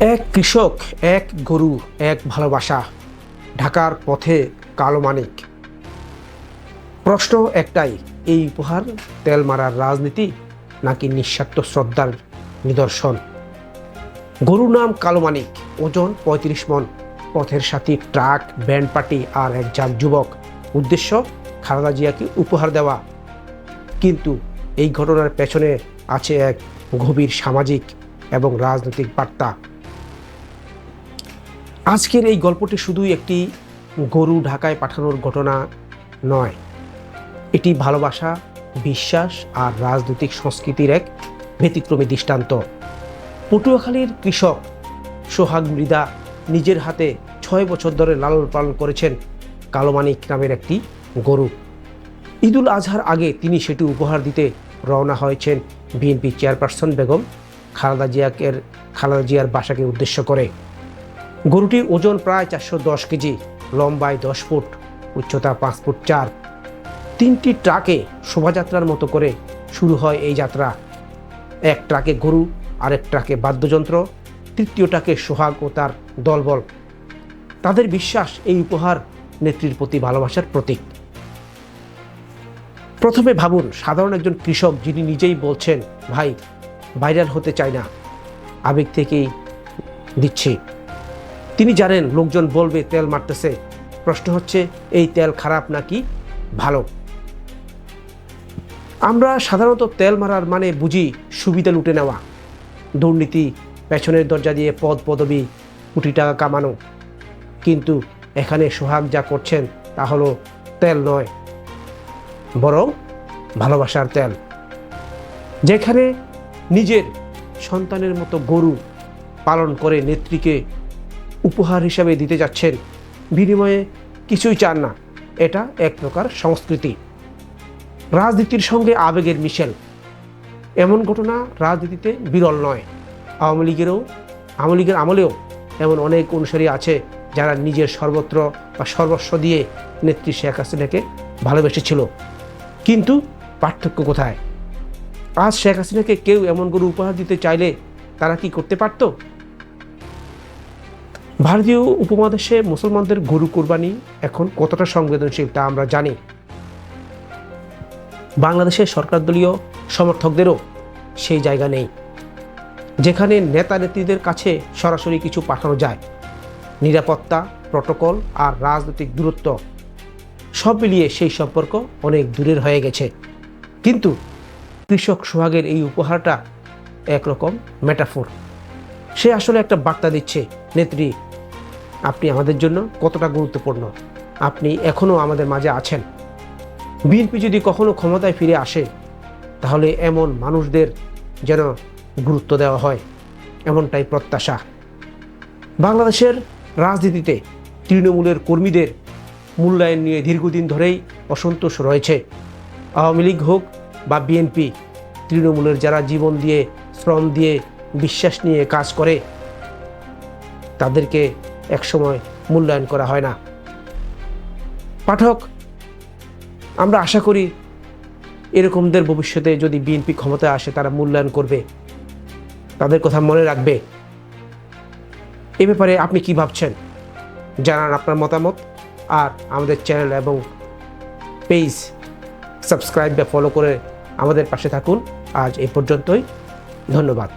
এক কৃষক, এক গরু, এক ভালোবাসা। ঢাকার পথে কালো মানিক। প্রশ্ন একটাই, এই উপহার তেল মারার রাজনীতি নাকি নিঃস্বার্থ শ্রদ্ধার নিদর্শন? গরুর নাম কালো মানিক, ওজন ৩৫ মন, পথের সাথী ট্রাক, ব্যান্ড পার্টি আর এক জাত যুবক। উদ্দেশ্য খালেদা জিয়াকে উপহার দেওয়া। কিন্তু এই ঘটনার পেছনে আছে এক গভীর সামাজিক এবং রাজনৈতিক বার্তা। আজকের এই গল্পটি শুধুই একটি গরু ঢাকায় পাঠানোর ঘটনা নয়, এটি ভালোবাসা, বিশ্বাস আর রাজনৈতিক সংস্কৃতির এক ব্যতিক্রমী দৃষ্টান্ত। পটুয়াখালীর কৃষক সোহাগ মৃধা নিজের হাতে ৬ বছর ধরে লালন পালন করেছেন কালো মানিক নামের একটি গরু। ঈদুল আজহার আগে তিনি সেটি উপহার দিতে রওনা হয়েছেন বিএনপি চেয়ারপারসন বেগম খালেদা জিয়ার বাসাকে উদ্দেশ্য করে। গরুটির ওজন প্রায় ৪১০ কেজি, লম্বায় ১০ ফুট, উচ্চতা ৫ ফুট ৪। ৩টি ট্রাকে শোভাযাত্রার মতো করে শুরু হয় এই যাত্রা। এক ট্রাকে গরু, আরেক ট্রাকে বাদ্যযন্ত্র, তৃতীয় ট্রাকে সোহাগ ও তার দলবল। তাদের বিশ্বাস এই উপহার নেত্রীর প্রতি ভালোবাসার প্রতীক। প্রথমে ভাবুন, সাধারণ একজন কৃষক যিনি নিজেই বলছেন, ভাই ভাইরাল হতে চাই না, আবেগ থেকেই দিচ্ছি। তিনি জানেন লোকজন বলবে তেল মারতেছে। প্রশ্ন হচ্ছে, এই তেল খারাপ নাকি ভালো? আমরা সাধারণত তেল মারার মানে বুঝি সুবিধা লুটে নেওয়া, দুর্নীতি, পেছনের দরজা দিয়ে পদ পদবি, কোটি টাকা কামানো। কিন্তু এখানে সোহাগ যা করছেন তা হলো তেল নয়, বরং ভালোবাসার তেল। যেখানে নিজের সন্তানের মতো গরু পালন করে নেত্রীকে উপহার হিসাবে দিতে যাচ্ছেন, বিনিময়ে কিছুই চান না। এটা এক প্রকার সংস্কৃতি, রাজনীতির সঙ্গে আবেগের মিশেল। এমন ঘটনা রাজনীতিতে বিরল নয়। আওয়ামী লীগের আমলেও এমন অনেক অনুসারী আছে যারা নিজের সর্বত্র বা সর্বস্ব দিয়ে নেত্রী শেখ হাসিনাকে ভালোবেসেছিল। কিন্তু পার্থক্য কোথায়? আজ শেখ হাসিনাকে কেউ এমন গরু উপহার দিতে চাইলে তারা কি করতে পারত? ভারতীয় উপমহাদেশে মুসলমানদের গরু কোরবানি এখন কতটা সংবেদনশীল তা আমরা জানি। বাংলাদেশের সরকারদলীয় সমর্থকদেরও সেই জায়গা নেই, যেখানে নেতা নেত্রীদের কাছে সরাসরি কিছু পাঠানো যায়। নিরাপত্তা, প্রটোকল আর রাজনৈতিক দূরত্ব সব মিলিয়ে সেই সম্পর্ক অনেক দূরের হয়ে গেছে। কিন্তু কৃষক সোহাগের এই উপহারটা একরকম মেটাফোর। সে আসলে একটা বার্তা দিচ্ছে, নেত্রী আপনি আমাদের জন্য কতটা গুরুত্বপূর্ণ, আপনি এখনও আমাদের মাঝে আছেন। বিএনপি যদি কখনো ক্ষমতায় ফিরে আসে, তাহলে এমন মানুষদের যেন গুরুত্ব দেওয়া হয়, এমনটাই প্রত্যাশা। বাংলাদেশের রাজনীতিতে তৃণমূলের কর্মীদের মূল্যায়ন নিয়ে দীর্ঘদিন ধরেই অসন্তোষ রয়েছে। আওয়ামী লীগ হোক বা বিএনপি, তৃণমূলের যারা জীবন দিয়ে, শ্রম দিয়ে, বিশ্বাস নিয়ে কাজ করে, তাদেরকে একসময় মূল্যায়ন করা হয় না। পাঠক, আমরা আশা করি এরকমদের ভবিষ্যতে যদি বিএনপি ক্ষমতায় আসে, তারা মূল্যায়ন করবে, তাদের কথা মনে রাখবে। এ ব্যাপারে আপনি কি ভাবছেন? জানান আপনার মতামত। আর আমাদের চ্যানেল এবং পেজ সাবস্ক্রাইব বা ফলো করে আমাদের পাশে থাকুন। আজ এই পর্যন্তই, ধন্যবাদ।